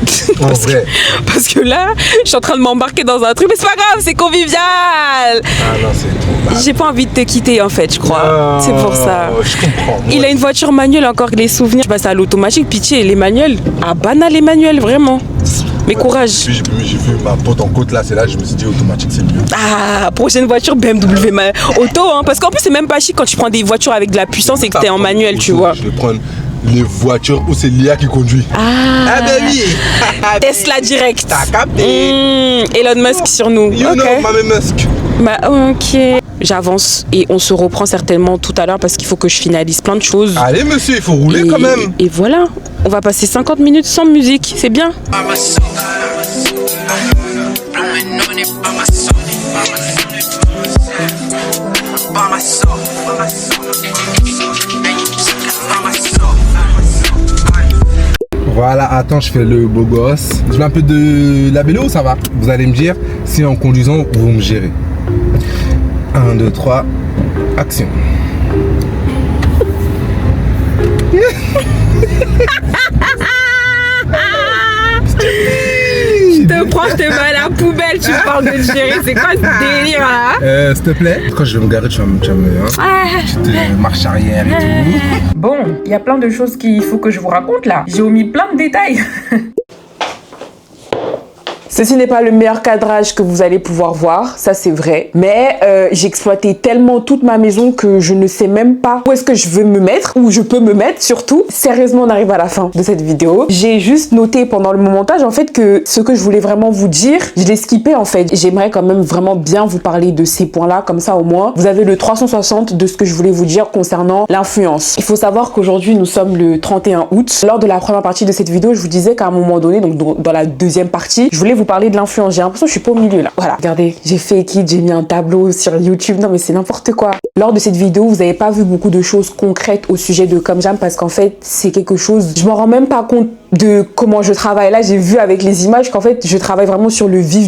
Parce que là, je suis en train de m'embarquer dans un truc, mais c'est pas grave, c'est convivial. Ah non, c'est trop. J'ai pas envie de te quitter, en fait, je crois. C'est pour ça. Je comprends. Il a une voiture manuelle, encore les souvenirs. Je passe à l'automatique, pitié, les manuels. Ah, banal, les manuels, vraiment. Mais courage. Puis j'ai vu ma pote en côte là, c'est là, je me suis dit automatique c'est mieux. Ah, prochaine voiture BMW auto, hein, parce qu'en plus c'est même pas chic quand tu prends des voitures avec de la puissance et que t'es en manuel, tu vois. Je vais prendre les voitures où c'est l'IA qui conduit. Ah ben oui. Tesla direct. T'as capté. Elon Musk sur nous. You know, Mamie Musk. Bah ok. J'avance et on se reprend certainement tout à l'heure parce qu'il faut que je finalise plein de choses. Allez monsieur, il faut rouler quand même. Et voilà, on va passer 50 minutes sans musique, c'est bien. Voilà, attends, je fais le beau gosse. Je mets un peu de labello, ça va. Vous allez me dire si en conduisant, vous me gérez. 1, 2, 3, action. Je te prends, je te mets à la poubelle, tu parles de gérer, c'est quoi ce délire là? S'il te plaît, quand je vais me garer, tu vas me petite marche arrière et tout. Bon, il y a plein de choses qu'il faut que je vous raconte là. J'ai omis plein de détails. Ceci n'est pas le meilleur cadrage que vous allez pouvoir voir, ça c'est vrai. Mais j'ai exploité tellement toute ma maison que je ne sais même pas où est-ce que je veux me mettre, où je peux me mettre surtout. Sérieusement, on arrive à la fin de cette vidéo. J'ai juste noté pendant le montage en fait que ce que je voulais vraiment vous dire, je l'ai skippé en fait. J'aimerais quand même vraiment bien vous parler de ces points-là, comme ça au moins vous avez le 360 de ce que je voulais vous dire concernant l'influence. Il faut savoir qu'aujourd'hui nous sommes le 31 août. Lors de la première partie de cette vidéo, je vous disais qu'à un moment donné, donc dans la deuxième partie, je voulais vous parler de l'influence. J'ai l'impression que je suis pas au milieu là. Voilà, regardez, j'ai fait équipe, j'ai mis un tableau sur YouTube. Non mais c'est n'importe quoi. Lors de cette vidéo, vous n'avez pas vu beaucoup de choses concrètes au sujet de Comme J'aime parce qu'en fait, c'est quelque chose, je m'en rends même pas compte de comment je travaille. Là, j'ai vu avec les images qu'en fait, je travaille vraiment sur le vif.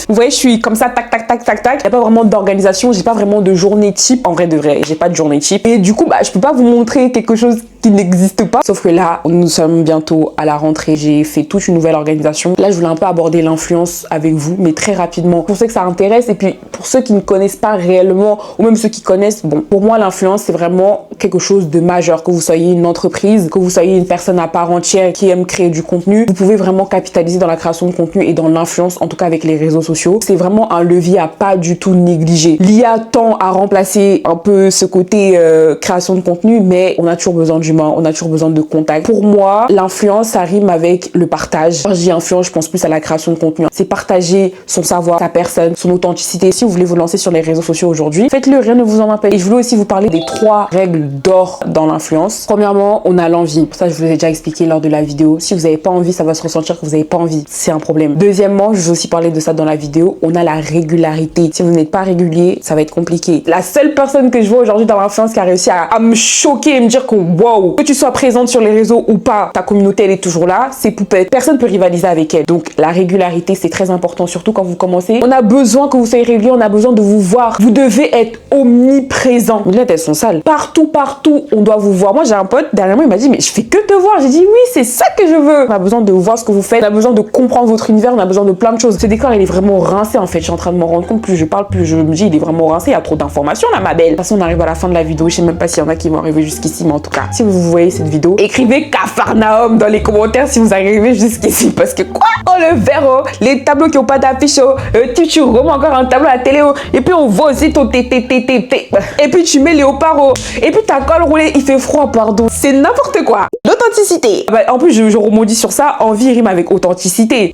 Vous voyez, je suis comme ça, tac. Il n'y a pas vraiment d'organisation, j'ai pas vraiment de journée type. En vrai de vrai, j'ai pas de journée type. Et du coup, bah, je peux pas vous montrer quelque chose qui n'existe pas. Sauf que là, nous sommes bientôt à la rentrée. J'ai fait toute une nouvelle organisation. Là, je voulais un peu aborder l'influence avec vous, mais très rapidement. Pour ceux que ça intéresse et puis pour ceux qui ne connaissent pas réellement ou même ceux qui connaissent, bon, pour moi, l'influence, c'est vraiment quelque chose de majeur. Que vous soyez une entreprise, que vous soyez une personne à part entière qui aime créer du contenu, vous pouvez vraiment capitaliser dans la création de contenu et dans l'influence, en tout cas avec les réseaux sociaux. C'est vraiment un levier à pas du tout négliger. L'IA tend à remplacer un peu ce côté création de contenu, mais on a toujours besoin d'humain, on a toujours besoin de contact. Pour moi, l'influence, ça rime avec le partage. Quand je dis influence, je pense plus à la création de contenu. C'est partager son savoir, sa personne, son authenticité. Si vous voulez vous lancer sur les réseaux sociaux aujourd'hui, faites-le, rien ne vous en empêche. Et je voulais aussi vous parler des 3 règles d'or dans l'influence. Premièrement, on a l'envie. Ça, je vous ai déjà expliqué lors de la vidéo. Si vous n'avez pas envie, ça va se ressentir que vous n'avez pas envie. C'est un problème. Deuxièmement, je vais aussi parler de ça dans la vidéo. On a la régularité. Si vous n'êtes pas régulier, ça va être compliqué. La seule personne que je vois aujourd'hui dans l'influence qui a réussi à me choquer et me dire que wow, que tu sois présente sur les réseaux ou pas, ta communauté elle est toujours là, c'est Poupette. Personne peut rivaliser avec elle. Donc la régularité c'est très important, surtout quand vous commencez. On a besoin que vous soyez régulier, on a besoin de vous voir. Vous devez être omniprésent. Les lunettes elles sont sales. Partout, on doit vous voir. Moi j'ai un pote, dernièrement il m'a dit mais je fais que te voir. J'ai dit oui, c'est ça que je veux. On a besoin de voir ce que vous faites, on a besoin de comprendre votre univers, on a besoin de plein de choses. Ce décor il est vraiment rincé en fait. Je suis en train de m'en rendre compte, plus je parle, plus je me dis il est vraiment rincé, il y a trop d'informations là ma belle. De toute façon on arrive à la fin de la vidéo, je sais même pas s'il y en a qui vont arriver jusqu'ici, mais en tout cas si vous voyez cette vidéo, écrivez Capharnaüm dans les commentaires si vous arrivez jusqu'ici, parce que quoi, oh le verre, oh, les tableaux qui ont pas d'affiche, oh, tu remets encore un tableau à la télé, oh, et puis on voit aussi ton et puis tu mets léopard, oh, et puis ta colle roulée, il fait froid, pardon, c'est n'importe quoi. L'authenticité, bah, en plus je rebondis sur ça, envie rime avec authenticité,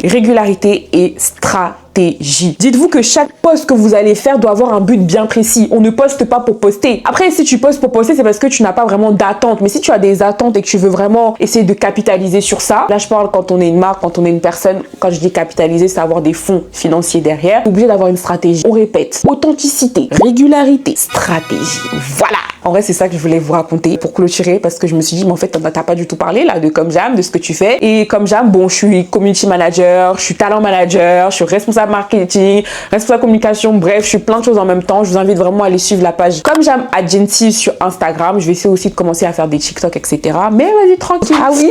régularité et stratégie. Dites-vous que chaque post que vous allez faire doit avoir un but bien précis. On ne poste pas pour poster. Après, si tu postes pour poster, c'est parce que tu n'as pas vraiment d'attente. Mais si tu as des attentes et que tu veux vraiment essayer de capitaliser sur ça, là je parle quand on est une marque, quand on est une personne, quand je dis capitaliser, c'est avoir des fonds financiers derrière. Obligé d'avoir une stratégie. On répète, authenticité, régularité, stratégie. Voilà. En vrai, c'est ça que je voulais vous raconter pour clôturer parce que je me suis dit, mais en fait, t'as pas du tout parlé là de Comme Jam, de ce que tu fais. Et Comme Jam, bon, je suis community manager, je suis talent manager, je suis responsable marketing, responsable communication, bref, je suis plein de choses en même temps. Je vous invite vraiment à aller suivre la page Comme Jam Agency sur Instagram. Je vais essayer aussi de commencer à faire des TikTok, etc. Mais vas-y, tranquille. Ah oui,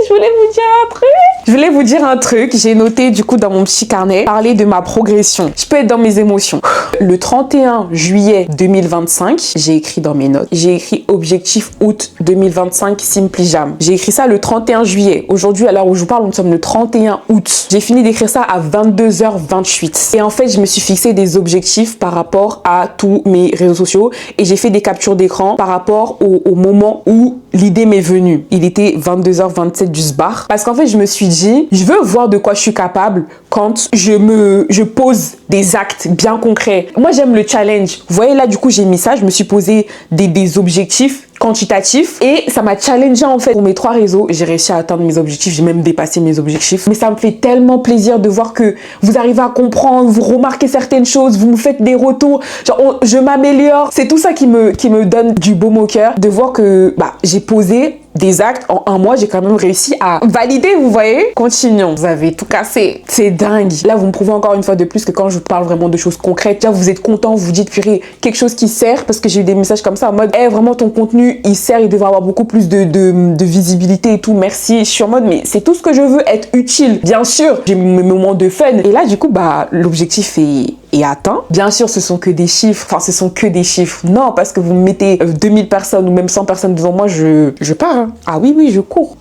je voulais vous dire un truc. Je voulais vous dire un truc. J'ai noté du coup dans mon petit carnet, parler de ma progression. Je peux être dans mes émotions. Le 31 juillet 2025, j'ai écrit dans mes notes. J'ai écrit objectif août 2025 Simply Jam. J'ai écrit ça le 31 juillet. Aujourd'hui, à l'heure où je vous parle, nous sommes le 31 août. J'ai fini d'écrire ça à 22h28. Et en fait, je me suis fixé des objectifs par rapport à tous mes réseaux sociaux et j'ai fait des captures d'écran par rapport au moment où l'idée m'est venue. Il était 22h27 du sbar. Parce qu'en fait, je me suis dit, je veux voir de quoi je suis capable quand je pose des actes bien concrets. Moi, j'aime le challenge. Vous voyez, là, du coup, j'ai mis ça. Je me suis posé des objectifs quantitatifs et ça m'a challengé en fait. Pour mes 3 réseaux, j'ai réussi à atteindre mes objectifs, j'ai même dépassé mes objectifs. Mais ça me fait tellement plaisir de voir que vous arrivez à comprendre, vous remarquez certaines choses, vous me faites des retours, genre je m'améliore. C'est tout ça qui me donne du baume au cœur de voir que j'ai posé des actes en 1 mois, j'ai quand même réussi à valider, vous voyez. Continuons, vous avez tout cassé, c'est dingue. Là, vous me prouvez encore une fois de plus que quand je vous parle vraiment de choses concrètes, déjà vous êtes content, vous vous dites purée, quelque chose qui sert, parce que j'ai eu des messages comme ça en mode vraiment ton contenu il sert, il devrait avoir beaucoup plus de visibilité et tout, merci. Je suis en mode mais c'est tout ce que je veux, être utile. Bien sûr, j'ai mes moments de fun et là du coup l'objectif est atteint. Bien sûr, ce sont que des chiffres. Enfin, ce sont que des chiffres. Non, parce que vous me mettez 2000 personnes ou même 100 personnes devant moi, je pars. Hein. Ah oui, je cours.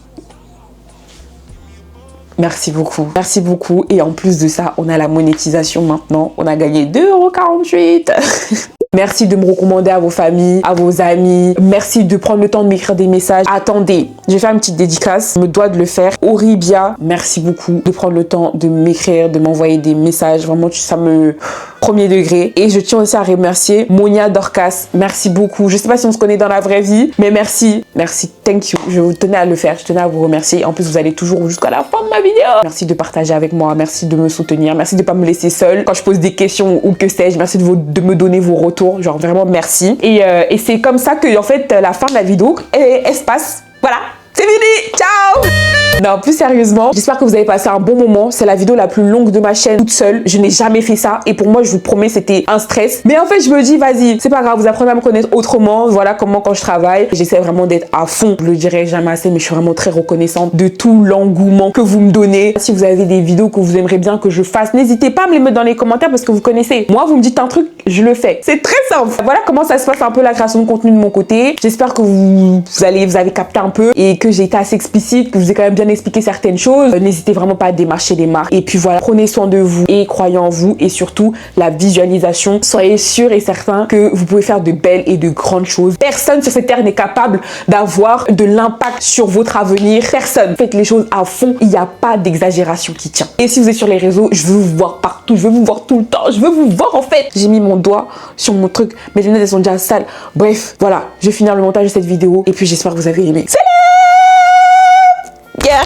Merci beaucoup. Merci beaucoup. Et en plus de ça, on a la monétisation maintenant. On a gagné 2,48 €. Merci de me recommander à vos familles, à vos amis. Merci de prendre le temps de m'écrire des messages. Attendez, je vais faire une petite dédicace. Je me dois de le faire. Oribia, merci beaucoup de prendre le temps de m'écrire, de m'envoyer des messages. Vraiment, ça me... Premier degré. Et je tiens aussi à remercier Monia Dorcas. Merci beaucoup. Je sais pas si on se connaît dans la vraie vie, mais merci. Merci. Thank you. Je tenais à le faire. Je tenais à vous remercier. En plus, vous allez toujours jusqu'à la fin de ma vidéo. Merci de partager avec moi. Merci de me soutenir. Merci de pas me laisser seule quand je pose des questions ou que sais-je. Merci de me donner vos retours. Genre vraiment merci. Et c'est comme ça que en fait la fin de la vidéo elle se passe. Voilà. C'est fini. Ciao. Non, plus sérieusement, j'espère que vous avez passé un bon moment. C'est la vidéo la plus longue de ma chaîne toute seule. Je n'ai jamais fait ça. Et pour moi, je vous promets, c'était un stress. Mais en fait, je me dis, vas-y, c'est pas grave. Vous apprenez à me connaître autrement. Voilà comment quand je travaille. J'essaie vraiment d'être à fond. Je le dirai jamais assez, mais je suis vraiment très reconnaissante de tout l'engouement que vous me donnez. Si vous avez des vidéos que vous aimeriez bien que je fasse, n'hésitez pas à me les mettre dans les commentaires parce que vous connaissez. Moi, vous me dites un truc, je le fais. C'est très simple. Voilà comment ça se passe un peu la création de contenu de mon côté. J'espère que vous avez capté un peu et que j'ai été assez explicite, que je vous ai quand même bien expliqué certaines choses. N'hésitez vraiment pas à démarcher des marques. Et puis voilà, prenez soin de vous et croyez en vous. Et surtout, la visualisation. Soyez sûr et certain que vous pouvez faire de belles et de grandes choses. Personne sur cette terre n'est capable d'avoir de l'impact sur votre avenir. Personne. Faites les choses à fond. Il n'y a pas d'exagération qui tient. Et si vous êtes sur les réseaux, je veux vous voir partout. Je veux vous voir tout le temps. Je veux vous voir en fait. J'ai mis mon doigt sur mon truc. Mes lunettes, elles sont déjà sales. Bref, voilà. Je vais finir le montage de cette vidéo. Et puis j'espère que vous avez aimé. Salut! Yeah.